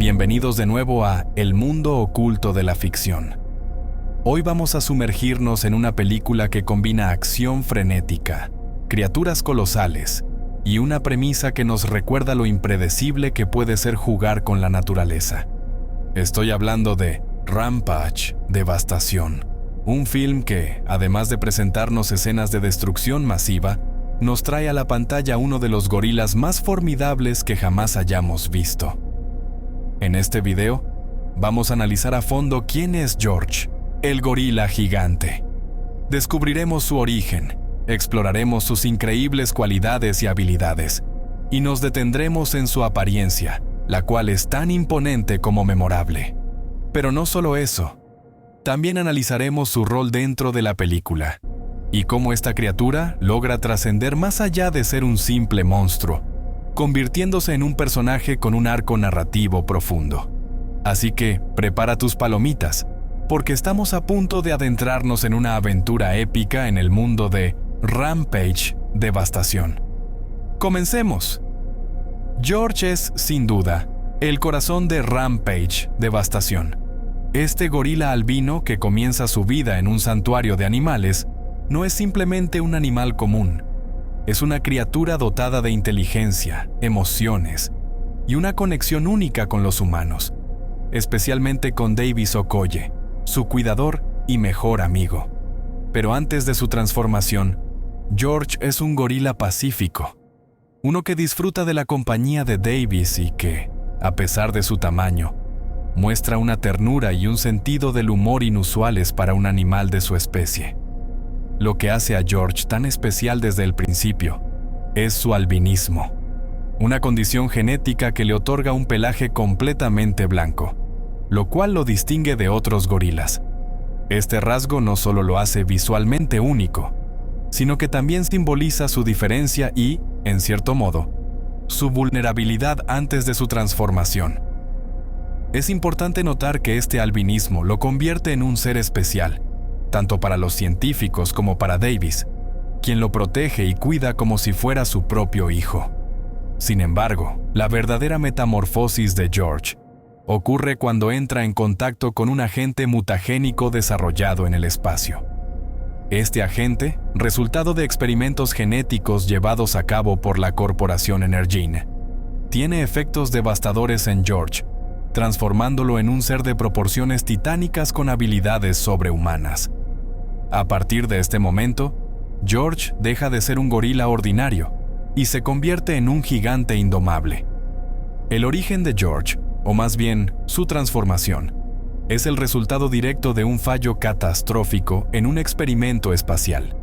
Bienvenidos de nuevo a El mundo oculto de la ficción. Hoy vamos a sumergirnos en una película que combina acción frenética, criaturas colosales y una premisa que nos recuerda lo impredecible que puede ser jugar con la naturaleza. Estoy hablando de Rampage, Devastación, un film que, además de presentarnos escenas de destrucción masiva, nos trae a la pantalla uno de los gorilas más formidables que jamás hayamos visto. En este video, vamos a analizar a fondo quién es George, el gorila gigante. Descubriremos su origen, exploraremos sus increíbles cualidades y habilidades, y nos detendremos en su apariencia, la cual es tan imponente como memorable. Pero no solo eso, también analizaremos su rol dentro de la película, y cómo esta criatura logra trascender más allá de ser un simple monstruo, convirtiéndose en un personaje con un arco narrativo profundo. Así que, prepara tus palomitas, porque estamos a punto de adentrarnos en una aventura épica en el mundo de Rampage, Devastación. ¡Comencemos! George es, sin duda, el corazón de Rampage, Devastación. Este gorila albino que comienza su vida en un santuario de animales no es simplemente un animal común. Es una criatura dotada de inteligencia, emociones y una conexión única con los humanos, especialmente con Davis Okoye, su cuidador y mejor amigo. Pero antes de su transformación, George es un gorila pacífico, uno que disfruta de la compañía de Davis y que, a pesar de su tamaño, muestra una ternura y un sentido del humor inusuales para un animal de su especie. Lo que hace a George tan especial desde el principio es su albinismo, una condición genética que le otorga un pelaje completamente blanco, lo cual lo distingue de otros gorilas. Este rasgo no solo lo hace visualmente único, sino que también simboliza su diferencia y, en cierto modo, su vulnerabilidad antes de su transformación. Es importante notar que este albinismo lo convierte en un ser especial, tanto para los científicos como para Davis, quien lo protege y cuida como si fuera su propio hijo. Sin embargo, la verdadera metamorfosis de George ocurre cuando entra en contacto con un agente mutagénico desarrollado en el espacio. Este agente, resultado de experimentos genéticos llevados a cabo por la corporación Energene, tiene efectos devastadores en George, transformándolo en un ser de proporciones titánicas con habilidades sobrehumanas. A partir de este momento, George deja de ser un gorila ordinario y se convierte en un gigante indomable. El origen de George, o más bien su transformación, es el resultado directo de un fallo catastrófico en un experimento espacial.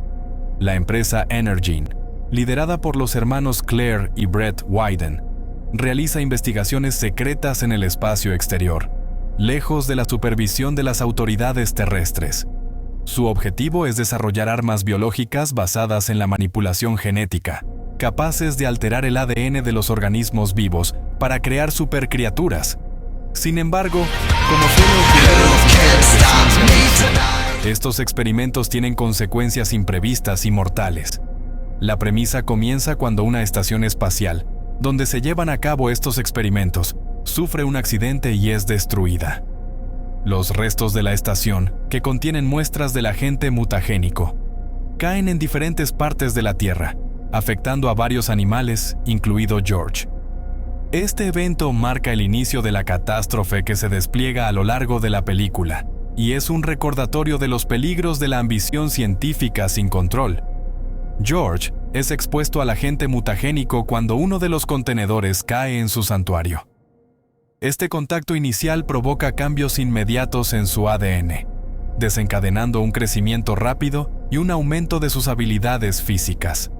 La empresa Energene, liderada por los hermanos Claire y Brett Wyden, realiza investigaciones secretas en el espacio exterior, lejos de la supervisión de las autoridades terrestres. Su objetivo es desarrollar armas biológicas basadas en la manipulación genética, capaces de alterar el ADN de los organismos vivos para crear supercriaturas. Sin embargo, como suele ocurrir en las historias de ciencia, estos experimentos tienen consecuencias imprevistas y mortales. La premisa comienza cuando una estación espacial, donde se llevan a cabo estos experimentos, sufre un accidente y es destruida. Los restos de la estación, que contienen muestras del agente mutagénico, caen en diferentes partes de la Tierra, afectando a varios animales, incluido George. Este evento marca el inicio de la catástrofe que se despliega a lo largo de la película, y es un recordatorio de los peligros de la ambición científica sin control. George es expuesto al agente mutagénico cuando uno de los contenedores cae en su santuario. Este contacto inicial provoca cambios inmediatos en su ADN, desencadenando un crecimiento rápido y un aumento de sus habilidades físicas.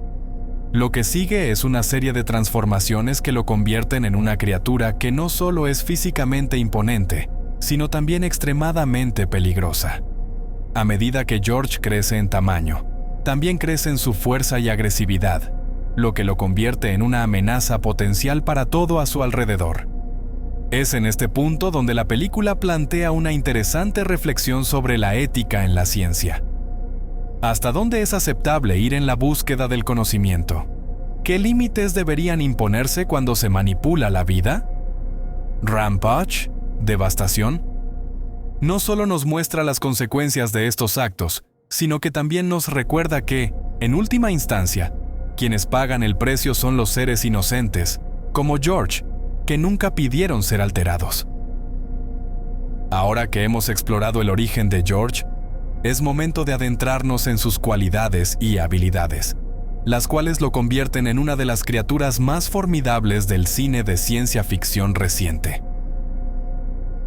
Lo que sigue es una serie de transformaciones que lo convierten en una criatura que no solo es físicamente imponente, sino también extremadamente peligrosa. A medida que George crece en tamaño, también crece en su fuerza y agresividad, lo que lo convierte en una amenaza potencial para todo a su alrededor. Es en este punto donde la película plantea una interesante reflexión sobre la ética en la ciencia. ¿Hasta dónde es aceptable ir en la búsqueda del conocimiento? ¿Qué límites deberían imponerse cuando se manipula la vida? Rampage, devastación. No solo nos muestra las consecuencias de estos actos, sino que también nos recuerda que, en última instancia, quienes pagan el precio son los seres inocentes, como George, que nunca pidieron ser alterados. Ahora que hemos explorado el origen de George, es momento de adentrarnos en sus cualidades y habilidades, las cuales lo convierten en una de las criaturas más formidables del cine de ciencia ficción reciente.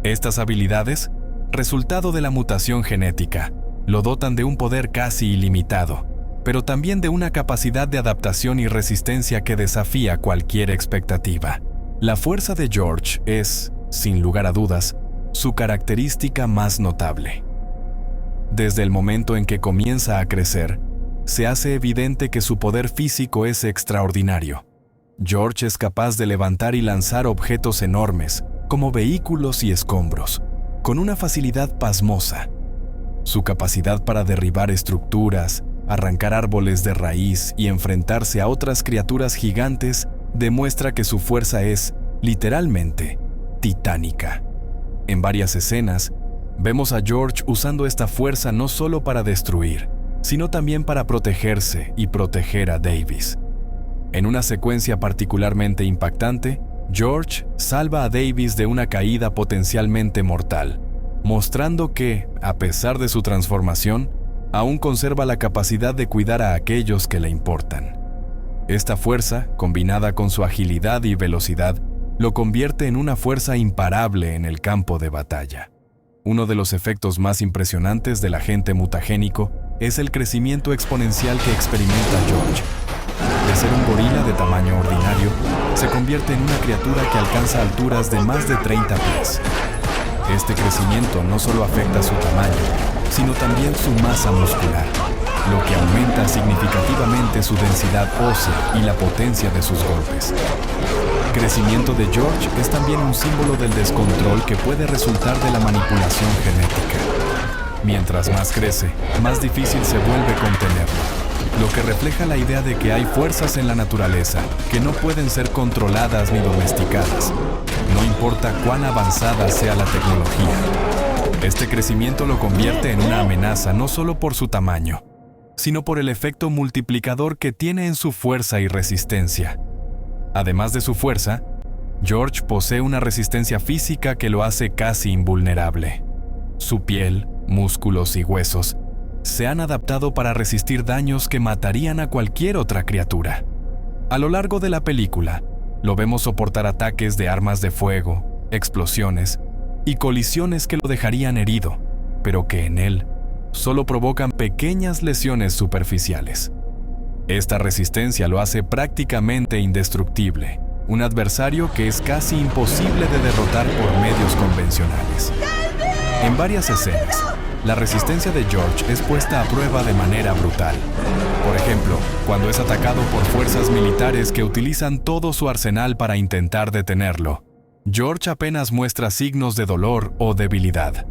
Estas habilidades, resultado de la mutación genética, lo dotan de un poder casi ilimitado, pero también de una capacidad de adaptación y resistencia que desafía cualquier expectativa. La fuerza de George es, sin lugar a dudas, su característica más notable. Desde el momento en que comienza a crecer, se hace evidente que su poder físico es extraordinario. George es capaz de levantar y lanzar objetos enormes, como vehículos y escombros, con una facilidad pasmosa. Su capacidad para derribar estructuras, arrancar árboles de raíz y enfrentarse a otras criaturas gigantes demuestra que su fuerza es, literalmente, titánica. En varias escenas, vemos a George usando esta fuerza no solo para destruir, sino también para protegerse y proteger a Davis. En una secuencia particularmente impactante, George salva a Davis de una caída potencialmente mortal, mostrando que, a pesar de su transformación, aún conserva la capacidad de cuidar a aquellos que le importan. Esta fuerza, combinada con su agilidad y velocidad, lo convierte en una fuerza imparable en el campo de batalla. Uno de los efectos más impresionantes del agente mutagénico es el crecimiento exponencial que experimenta George. De ser un gorila de tamaño ordinario, se convierte en una criatura que alcanza alturas de más de 30 pies. Este crecimiento no solo afecta su tamaño, sino también su masa muscular, lo que aumenta significativamente su densidad ósea y la potencia de sus golpes. El crecimiento de George es también un símbolo del descontrol que puede resultar de la manipulación genética. Mientras más crece, más difícil se vuelve contenerlo, lo que refleja la idea de que hay fuerzas en la naturaleza que no pueden ser controladas ni domesticadas, no importa cuán avanzada sea la tecnología. Este crecimiento lo convierte en una amenaza no solo por su tamaño, sino por el efecto multiplicador que tiene en su fuerza y resistencia. Además de su fuerza, George posee una resistencia física que lo hace casi invulnerable. Su piel, músculos y huesos se han adaptado para resistir daños que matarían a cualquier otra criatura. A lo largo de la película, lo vemos soportar ataques de armas de fuego, explosiones y colisiones que lo dejarían herido, pero que en él solo provocan pequeñas lesiones superficiales. Esta resistencia lo hace prácticamente indestructible, un adversario que es casi imposible de derrotar por medios convencionales. En varias escenas, la resistencia de George es puesta a prueba de manera brutal. Por ejemplo, cuando es atacado por fuerzas militares que utilizan todo su arsenal para intentar detenerlo, George apenas muestra signos de dolor o debilidad.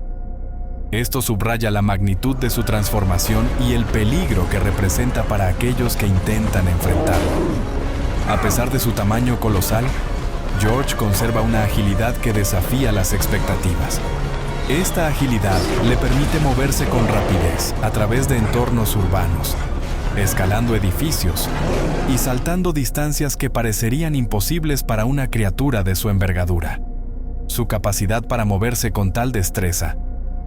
Esto subraya la magnitud de su transformación y el peligro que representa para aquellos que intentan enfrentarlo. A pesar de su tamaño colosal, George conserva una agilidad que desafía las expectativas. Esta agilidad le permite moverse con rapidez a través de entornos urbanos, escalando edificios y saltando distancias que parecerían imposibles para una criatura de su envergadura. Su capacidad para moverse con tal destreza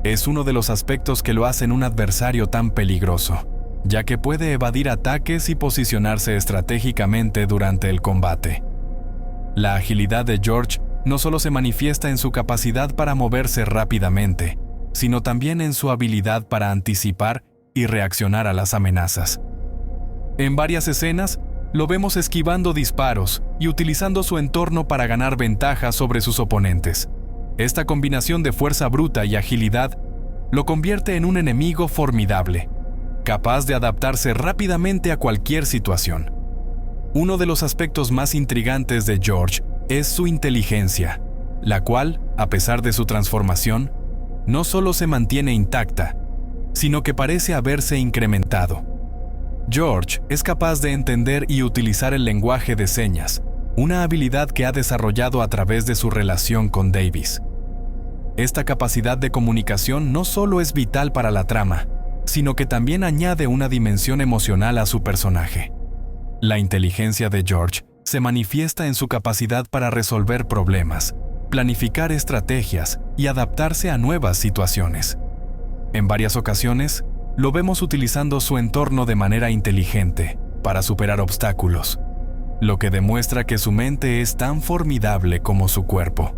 es uno de los aspectos que lo hacen un adversario tan peligroso, ya que puede evadir ataques y posicionarse estratégicamente durante el combate. La agilidad de George no solo se manifiesta en su capacidad para moverse rápidamente, sino también en su habilidad para anticipar y reaccionar a las amenazas. En varias escenas, lo vemos esquivando disparos y utilizando su entorno para ganar ventaja sobre sus oponentes. Esta combinación de fuerza bruta y agilidad lo convierte en un enemigo formidable, capaz de adaptarse rápidamente a cualquier situación. Uno de los aspectos más intrigantes de George es su inteligencia, la cual, a pesar de su transformación, no solo se mantiene intacta, sino que parece haberse incrementado. George es capaz de entender y utilizar el lenguaje de señas, una habilidad que ha desarrollado a través de su relación con Davis. Esta capacidad de comunicación no solo es vital para la trama, sino que también añade una dimensión emocional a su personaje. La inteligencia de George se manifiesta en su capacidad para resolver problemas, planificar estrategias y adaptarse a nuevas situaciones. En varias ocasiones, lo vemos utilizando su entorno de manera inteligente para superar obstáculos, lo que demuestra que su mente es tan formidable como su cuerpo.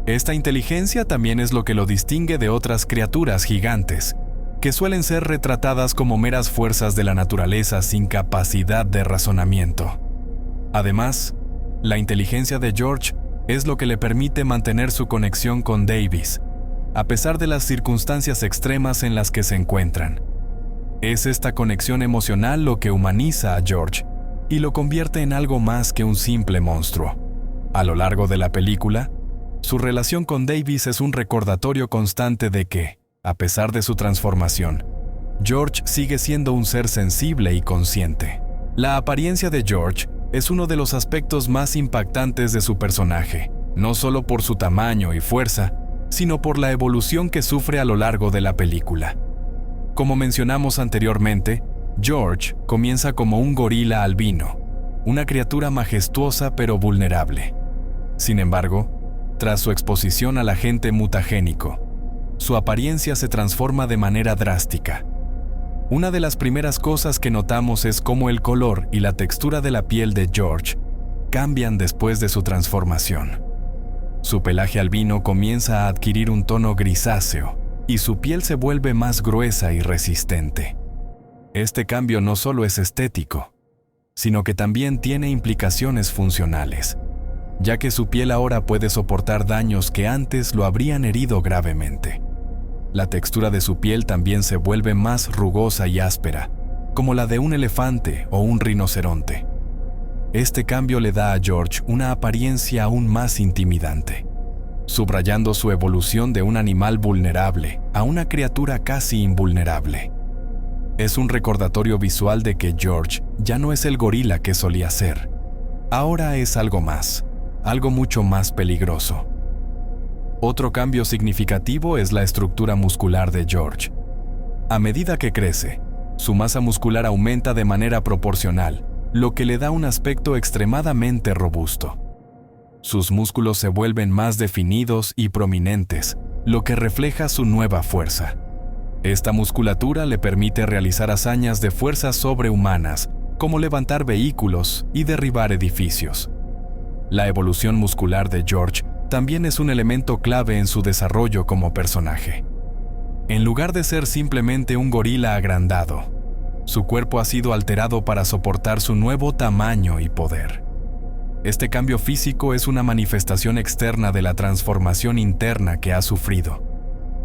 Esta inteligencia también es lo que lo distingue de otras criaturas gigantes, que suelen ser retratadas como meras fuerzas de la naturaleza sin capacidad de razonamiento. Además, la inteligencia de George es lo que le permite mantener su conexión con Davis, a pesar de las circunstancias extremas en las que se encuentran. Es esta conexión emocional lo que humaniza a George y lo convierte en algo más que un simple monstruo. A lo largo de la película, su relación con Davis es un recordatorio constante de que, a pesar de su transformación, George sigue siendo un ser sensible y consciente. La apariencia de George es uno de los aspectos más impactantes de su personaje, no solo por su tamaño y fuerza, sino por la evolución que sufre a lo largo de la película. Como mencionamos anteriormente, George comienza como un gorila albino, una criatura majestuosa pero vulnerable. Sin embargo, tras su exposición al agente mutagénico, su apariencia se transforma de manera drástica. Una de las primeras cosas que notamos es cómo el color y la textura de la piel de George cambian después de su transformación. Su pelaje albino comienza a adquirir un tono grisáceo y su piel se vuelve más gruesa y resistente. Este cambio no solo es estético, sino que también tiene implicaciones funcionales, ya que su piel ahora puede soportar daños que antes lo habrían herido gravemente. La textura de su piel también se vuelve más rugosa y áspera, como la de un elefante o un rinoceronte. Este cambio le da a George una apariencia aún más intimidante, subrayando su evolución de un animal vulnerable a una criatura casi invulnerable. Es un recordatorio visual de que George ya no es el gorila que solía ser. Ahora es algo más, algo mucho más peligroso. Otro cambio significativo es la estructura muscular de George. A medida que crece, su masa muscular aumenta de manera proporcional, lo que le da un aspecto extremadamente robusto. Sus músculos se vuelven más definidos y prominentes, lo que refleja su nueva fuerza. Esta musculatura le permite realizar hazañas de fuerzas sobrehumanas, como levantar vehículos y derribar edificios. La evolución muscular de George también es un elemento clave en su desarrollo como personaje. En lugar de ser simplemente un gorila agrandado, su cuerpo ha sido alterado para soportar su nuevo tamaño y poder. Este cambio físico es una manifestación externa de la transformación interna que ha sufrido,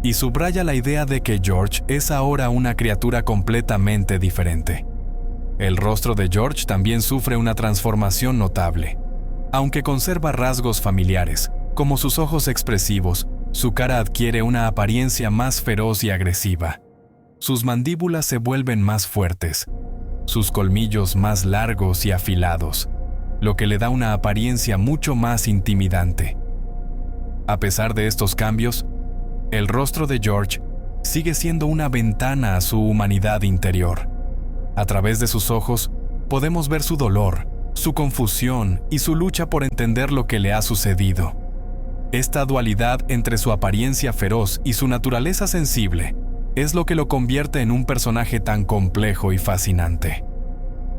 y subraya la idea de que George es ahora una criatura completamente diferente. El rostro de George también sufre una transformación notable. Aunque conserva rasgos familiares, como sus ojos expresivos, su cara adquiere una apariencia más feroz y agresiva. Sus mandíbulas se vuelven más fuertes, sus colmillos más largos y afilados, lo que le da una apariencia mucho más intimidante. A pesar de estos cambios, el rostro de George sigue siendo una ventana a su humanidad interior. A través de sus ojos, podemos ver su dolor, su confusión y su lucha por entender lo que le ha sucedido. Esta dualidad entre su apariencia feroz y su naturaleza sensible es lo que lo convierte en un personaje tan complejo y fascinante.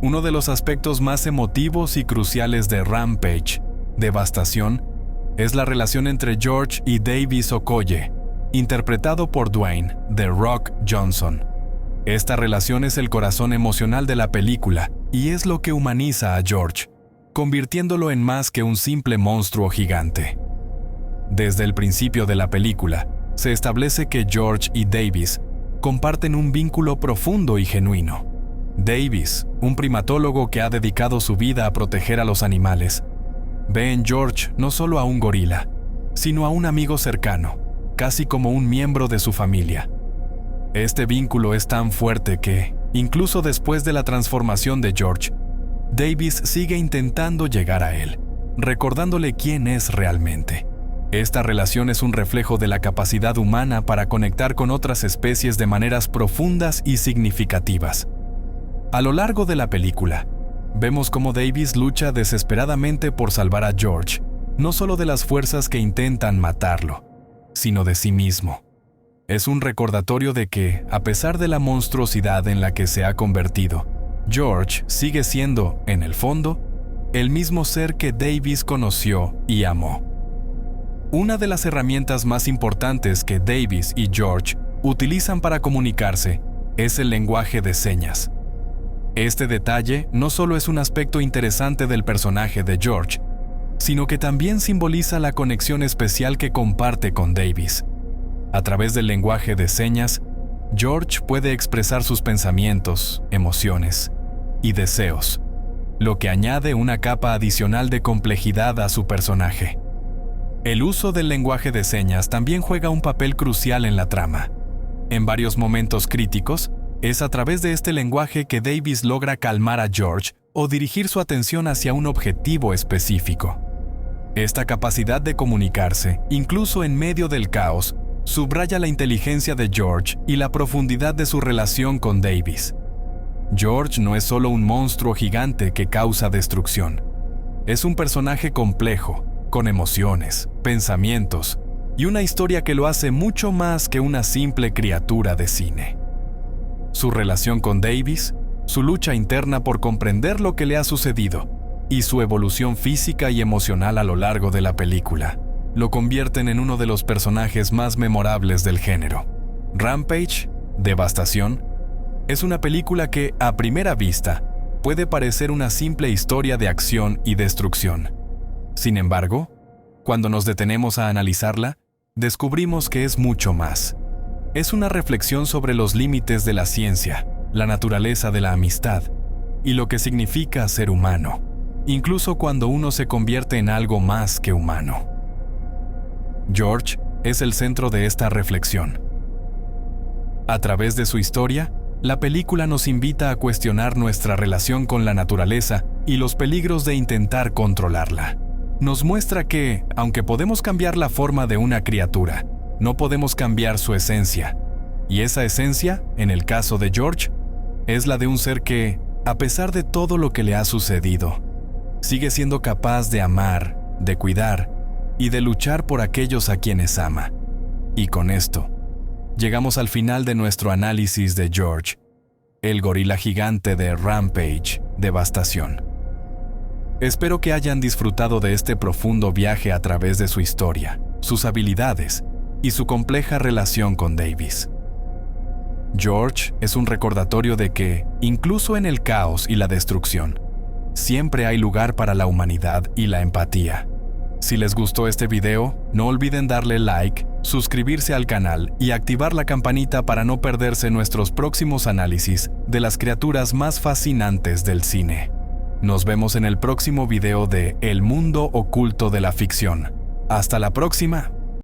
Uno de los aspectos más emotivos y cruciales de Rampage, Devastación, es la relación entre George y Davis Okoye, interpretado por Dwayne "The Rock" Johnson. Esta relación es el corazón emocional de la película y es lo que humaniza a George, convirtiéndolo en más que un simple monstruo gigante. Desde el principio de la película, se establece que George y Davis comparten un vínculo profundo y genuino. Davis, un primatólogo que ha dedicado su vida a proteger a los animales, ve en George no solo a un gorila, sino a un amigo cercano, casi como un miembro de su familia. Este vínculo es tan fuerte que, incluso después de la transformación de George, Davis sigue intentando llegar a él, recordándole quién es realmente. Esta relación es un reflejo de la capacidad humana para conectar con otras especies de maneras profundas y significativas. A lo largo de la película, vemos cómo Davis lucha desesperadamente por salvar a George, no solo de las fuerzas que intentan matarlo, sino de sí mismo. Es un recordatorio de que, a pesar de la monstruosidad en la que se ha convertido, George sigue siendo, en el fondo, el mismo ser que Davis conoció y amó. Una de las herramientas más importantes que Davis y George utilizan para comunicarse es el lenguaje de señas. Este detalle no solo es un aspecto interesante del personaje de George, sino que también simboliza la conexión especial que comparte con Davis. A través del lenguaje de señas, George puede expresar sus pensamientos, emociones y deseos, lo que añade una capa adicional de complejidad a su personaje. El uso del lenguaje de señas también juega un papel crucial en la trama. En varios momentos críticos, es a través de este lenguaje que Davis logra calmar a George o dirigir su atención hacia un objetivo específico. Esta capacidad de comunicarse, incluso en medio del caos, subraya la inteligencia de George y la profundidad de su relación con Davis. George no es solo un monstruo gigante que causa destrucción. Es un personaje complejo, con emociones, pensamientos y una historia que lo hace mucho más que una simple criatura de cine. Su relación con Davis, su lucha interna por comprender lo que le ha sucedido y su evolución física y emocional a lo largo de la película lo convierten en uno de los personajes más memorables del género. Rampage, Devastación, es una película que, a primera vista, puede parecer una simple historia de acción y destrucción. Sin embargo, cuando nos detenemos a analizarla, descubrimos que es mucho más. Es una reflexión sobre los límites de la ciencia, la naturaleza de la amistad y lo que significa ser humano, incluso cuando uno se convierte en algo más que humano. George es el centro de esta reflexión. A través de su historia, la película nos invita a cuestionar nuestra relación con la naturaleza y los peligros de intentar controlarla. Nos muestra que, aunque podemos cambiar la forma de una criatura, no podemos cambiar su esencia. Y esa esencia, en el caso de George, es la de un ser que, a pesar de todo lo que le ha sucedido, sigue siendo capaz de amar, de cuidar y de luchar por aquellos a quienes ama. Y con esto, llegamos al final de nuestro análisis de George, el gorila gigante de Rampage, Devastación. Espero que hayan disfrutado de este profundo viaje a través de su historia, sus habilidades y su compleja relación con Davis. George es un recordatorio de que, incluso en el caos y la destrucción, siempre hay lugar para la humanidad y la empatía. Si les gustó este video, no olviden darle like, suscribirse al canal y activar la campanita para no perderse nuestros próximos análisis de las criaturas más fascinantes del cine. Nos vemos en el próximo video de El mundo oculto de la ficción. ¡Hasta la próxima!